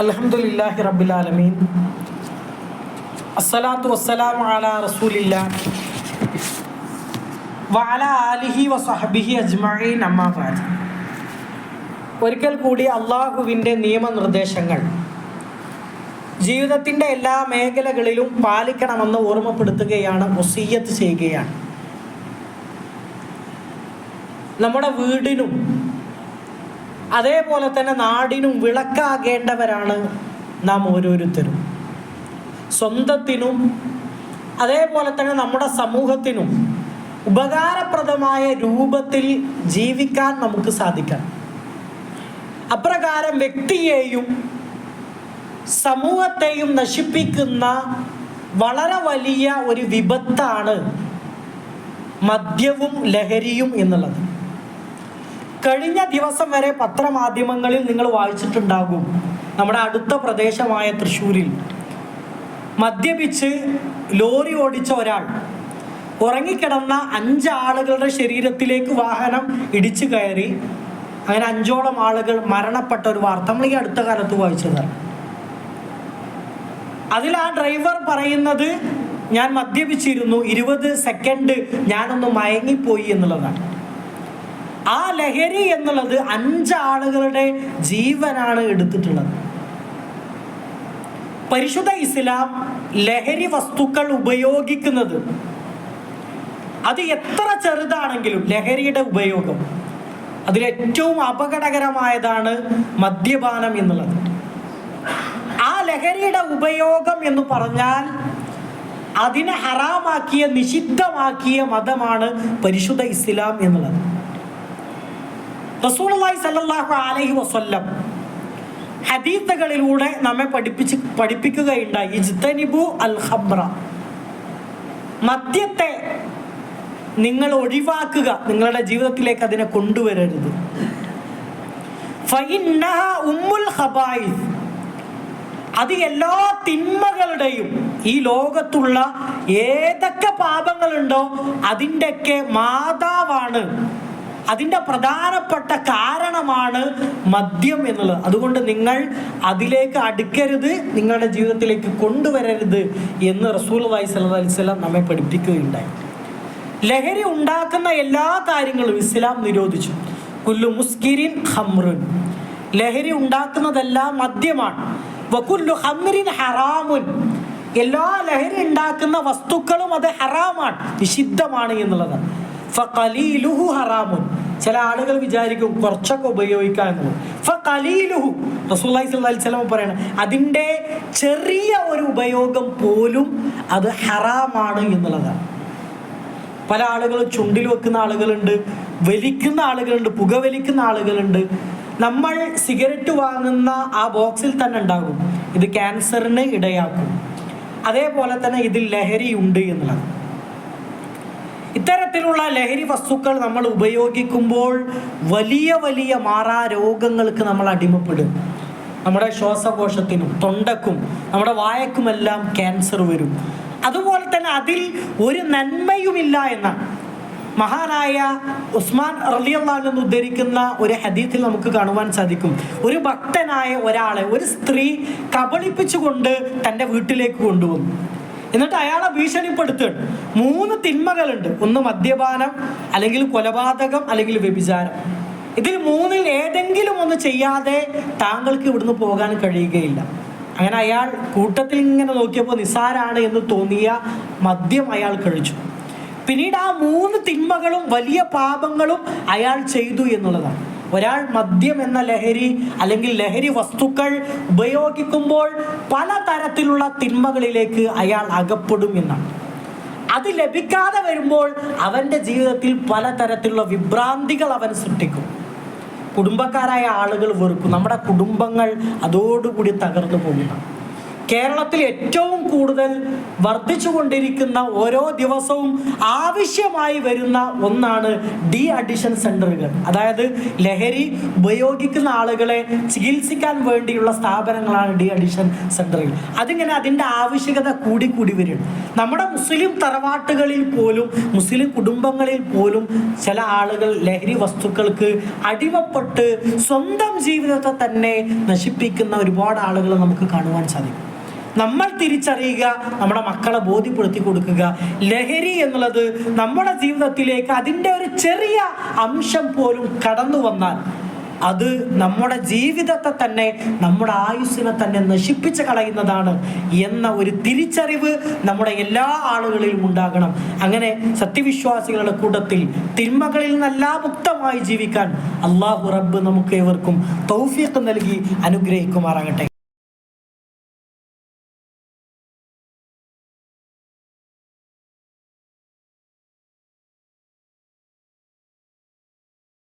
അൽഹംദുലില്ലാഹി റബ്ബിൽ ആലമീൻ അസ്സലാത്തു വസ്സലാമു അലാ റസൂലില്ലാഹ് വഅലാ ആലിഹി വസഹ്ബിഹി അജ്മഈൻ അമ്മാ ബഅദ്. ഒരിക്കൽ കൂടി അള്ളാഹുവിൻ്റെ നിയമനിർദ്ദേശങ്ങൾ ജീവിതത്തിൻ്റെ എല്ലാ മേഖലകളിലും പാലിക്കണമെന്ന് ഓർമ്മപ്പെടുത്തുകയാണ്, വസിയ്യത്ത് ചെയ്യുകയാണ്. നമ്മുടെ വീടിനും അതേപോലെ തന്നെ നാടിനും വിളക്കാകേണ്ടവരാണ് നാം ഓരോരുത്തരും. സ്വന്തത്തിനും അതേപോലെ തന്നെ നമ്മുടെ സമൂഹത്തിനും ഉപകാരപ്രദമായ രൂപത്തിൽ ജീവിക്കാൻ നമുക്ക് സാധിക്കണം. അപ്രകാരം വ്യക്തിയെയും സമൂഹത്തെയും നശിപ്പിക്കുന്ന വളരെ വലിയ ഒരു വിപത്താണ് മദ്യവും ലഹരിയും എന്നുള്ളത്. കഴിഞ്ഞ ദിവസം വരെ പത്രമാധ്യമങ്ങളിൽ നിങ്ങൾ വായിച്ചിട്ടുണ്ടാകും, നമ്മുടെ അടുത്ത പ്രദേശമായ തൃശ്ശൂരിൽ മദ്യപിച്ച് ലോറി ഓടിച്ച ഒരാൾ ഉറങ്ങിക്കിടന്ന 5 ആളുകളുടെ ശരീരത്തിലേക്ക് വാഹനം ഇടിച്ചു കയറി അങ്ങനെ 5ഓളം ആളുകൾ മരണപ്പെട്ട ഒരു വാർത്ത നമ്മൾ ഈ അടുത്ത കാലത്ത് വായിച്ചതാണ്. അതിൽ ആ ഡ്രൈവർ പറയുന്നത്, ഞാൻ മദ്യപിച്ചിരുന്നു, 20 സെക്കൻഡ് ഞാനൊന്ന് മയങ്ങിപ്പോയി എന്നുള്ളതാണ്. ആ ലഹരി എന്നുള്ളത് 5 ആളുകളുടെ ജീവനാണ് എടുത്തിട്ടുള്ളത്. പരിശുദ്ധ ഇസ്ലാം ലഹരി വസ്തുക്കൾ ഉപയോഗിക്കുന്നത് അത് എത്ര ചെറുതാണെങ്കിലും ലഹരിയുടെ ഉപയോഗം അതിലേറ്റവും അപകടകരമായതാണ് മദ്യപാനം എന്നുള്ളത്. ആ ലഹരിയുടെ ഉപയോഗം എന്ന് പറഞ്ഞാൽ അതിനെ ഹറാമാക്കിയ, നിഷിദ്ധമാക്കിയ മതമാണ് പരിശുദ്ധ ഇസ്ലാം എന്നുള്ളത്. റസൂലുള്ളാഹി സ്വല്ലല്ലാഹു അലൈഹി വസല്ലം ഹദീസുകളിലൂടെ നമ്മെ പഠിപ്പിക്കുകയുണ്ടായി, ഇജ്തനിബു അൽ ഖംറ, മദ്യത്തെ നിങ്ങൾ ഒഴിവാക്കുക, നിങ്ങളുടെ ജീവിതത്തിലേക്ക് അതിനെ കൊണ്ടുവരരുത്. ഫഇന്നഹാ ഉമ്മുൽ ഖബായിസ്, അത് എല്ലാ തിന്മകളുടെയും, ഈ ലോകത്തുള്ള ഏതൊക്കെ പാപങ്ങളുണ്ടോ അതിൻ്റെയൊക്കെ മാതാവാണ്, അതിൻ്റെ പ്രധാനപ്പെട്ട കാരണമാണ് മദ്യം എന്നുള്ളത്. അതുകൊണ്ട് നിങ്ങൾ അതിലേക്ക് അടുക്കരുത്, നിങ്ങളുടെ ജീവിതത്തിലേക്ക് കൊണ്ടുവരരുത് എന്ന് റസൂലുള്ളാഹി സ്വല്ലല്ലാഹു അലൈഹി വസല്ലം നമ്മെ പഠിപ്പിക്കുകയുണ്ടായി. ലഹരി ഉണ്ടാക്കുന്ന എല്ലാ കാര്യങ്ങളും ഇസ്ലാം നിരോധിച്ചു. കുല്ലു മുസ്കിരിൻ ഖംറുൻ, ലഹരി ഉണ്ടാക്കുന്നതെല്ലാം മദ്യമാണ്. വകുല്ലു ഖംറിൻ ഹറാമുൻ, എല്ലാ ലഹരി ഉണ്ടാക്കുന്ന വസ്തുക്കളും അത് ഹറാമാണ്, നിഷിദ്ധമാണ് എന്നുള്ളതാണ്. ഫഖലീലുഹു ഹറാമുൻ, ചില ആളുകൾ വിചാരിക്കും കുറച്ചൊക്കെ ഉപയോഗിക്കാം എന്നുള്ളത്. ഫഖലീലുഹു, റസൂലുള്ളാഹി സ്വല്ലല്ലാഹു അലൈഹി വസല്ലം പറയണം, അതിൻ്റെ ചെറിയ ഒരു ഉപയോഗം പോലും അത് ഹറാമാണ് എന്നുള്ളതാണ്. പല ആളുകളും ചുണ്ടിൽ വെക്കുന്ന ആളുകളുണ്ട്, വലിക്കുന്ന ആളുകളുണ്ട്, പുകവലിക്കുന്ന ആളുകളുണ്ട്. നമ്മൾ സിഗരറ്റ് വാങ്ങുന്ന ആ ബോക്സിൽ തന്നെ ഉണ്ടാകും ഇത് ക്യാൻസറിന് ഇടയാക്കും. അതേപോലെ തന്നെ ഇതിൽ ലഹരിയുണ്ട് എന്നുള്ളത്. ഇത്തരത്തിലുള്ള ലഹരി വസ്തുക്കൾ നമ്മൾ ഉപയോഗിക്കുമ്പോൾ വലിയ വലിയ മാറാ രോഗങ്ങൾക്ക് നമ്മൾ അടിമപ്പെടും. നമ്മുടെ ശ്വാസകോശത്തിനും തൊണ്ടക്കും നമ്മുടെ വായക്കുമെല്ലാം ക്യാൻസർ വരും. അതുപോലെ തന്നെ അതിൽ ഒരു നന്മയുമില്ല എന്നാണ് മഹാനായ ഉസ്മാൻ റളിയല്ലാഹു അൻഹു ഉദ്ധരിക്കുന്ന ഒരു ഹദീസിൽ നമുക്ക് കാണുവാൻ സാധിക്കും. ഒരു ഭക്തനായ ഒരാളെ ഒരു സ്ത്രീ കബളിപ്പിച്ചുകൊണ്ട് തൻ്റെ വീട്ടിലേക്ക് കൊണ്ടുവന്നു. എന്നിട്ട് അയാളെ ഭീഷണിപ്പെടുത്തുകയാണ്. 3 തിന്മകളുണ്ട്, ഒന്ന് മദ്യപാനം, അല്ലെങ്കിൽ കൊലപാതകം, അല്ലെങ്കിൽ വ്യഭിചാരം. ഇതിൽ 3ൽ ഏതെങ്കിലും ഒന്ന് ചെയ്യാതെ താങ്കൾക്ക് ഇവിടുന്ന് പോകാൻ കഴിയുകയില്ല. അങ്ങനെ അയാൾ കൂട്ടത്തിൽ ഇങ്ങനെ നോക്കിയപ്പോൾ നിസാരാണ് എന്ന് തോന്നിയ മദ്യം അയാൾ കഴിച്ചു. പിന്നീട് ആ 3 തിന്മകളും വലിയ പാപങ്ങളും അയാൾ ചെയ്തു എന്നുള്ളതാണ്. ഒരാൾ മദ്യം എന്ന ലഹരി അല്ലെങ്കിൽ ലഹരി വസ്തുക്കൾ ഉപയോഗിക്കുമ്പോൾ പലതരത്തിലുള്ള തിന്മകളിലേക്ക് അയാൾ അകപ്പെടും എന്നാണ്. അത് ലഭിക്കാതെ വരുമ്പോൾ അവൻ്റെ ജീവിതത്തിൽ പലതരത്തിലുള്ള വിഭ്രാന്തികൾ അവൻ സൃഷ്ടിക്കും. കുടുംബക്കാരായ ആളുകൾ വെറുക്കും, നമ്മുടെ കുടുംബങ്ങൾ അതോടുകൂടി തകർന്നു പോകുന്നു. കേരളത്തിൽ ഏറ്റവും കൂടുതൽ വർദ്ധിച്ചുകൊണ്ടിരിക്കുന്ന ഓരോ ദിവസവും ആവശ്യമായി വരുന്ന ഒന്നാണ് ഡി അഡിഷൻ സെന്ററുകൾ. അതായത് ലഹരി ഉപയോഗിക്കുന്ന ആളുകളെ ചികിത്സിക്കാൻ വേണ്ടിയുള്ള സ്ഥാപനങ്ങളാണ് ഡി അഡിഷൻ സെന്ററുകൾ. അതിൻ്റെ ആവശ്യകത കൂടി വരും. നമ്മുടെ മുസ്ലിം തറവാട്ടുകളിൽ പോലും, മുസ്ലിം കുടുംബങ്ങളിൽ പോലും ചില ആളുകൾ ലഹരി വസ്തുക്കൾക്ക് അടിമപ്പെട്ട് സ്വന്തം ജീവിതത്തെ തന്നെ നശിപ്പിക്കുന്ന ഒരുപാട് ആളുകൾ നമുക്ക് കാണുവാൻ സാധിക്കും. നമ്മൾ തിരിച്ചറിയുക, നമ്മുടെ മക്കളെ ബോധ്യപ്പെടുത്തി കൊടുക്കുക. ലഹരി എന്നുള്ളത് നമ്മുടെ ജീവിതത്തിലേക്ക് അതിൻ്റെ ഒരു ചെറിയ അംശം പോലും കടന്നു വന്നാൽ അത് നമ്മുടെ ജീവിതത്തെ തന്നെ, നമ്മുടെ ആയുസ്സിനെ തന്നെ നശിപ്പിച്ച് കളയുന്നതാണ് എന്ന ഒരു തിരിച്ചറിവ് നമ്മുടെ എല്ലാ ആളുകളിലും ഉണ്ടാകണം. അങ്ങനെ സത്യവിശ്വാസികളുടെ കൂട്ടത്തിൽ തിന്മകളിൽ നിന്നെല്ലാം മുക്തമായി ജീവിക്കാൻ അല്ലാഹു റബ്ബ് നമുക്ക് ഏവർക്കും തൗഫീഖ് നൽകി അനുഗ്രഹിക്കുമാറാകട്ടെ.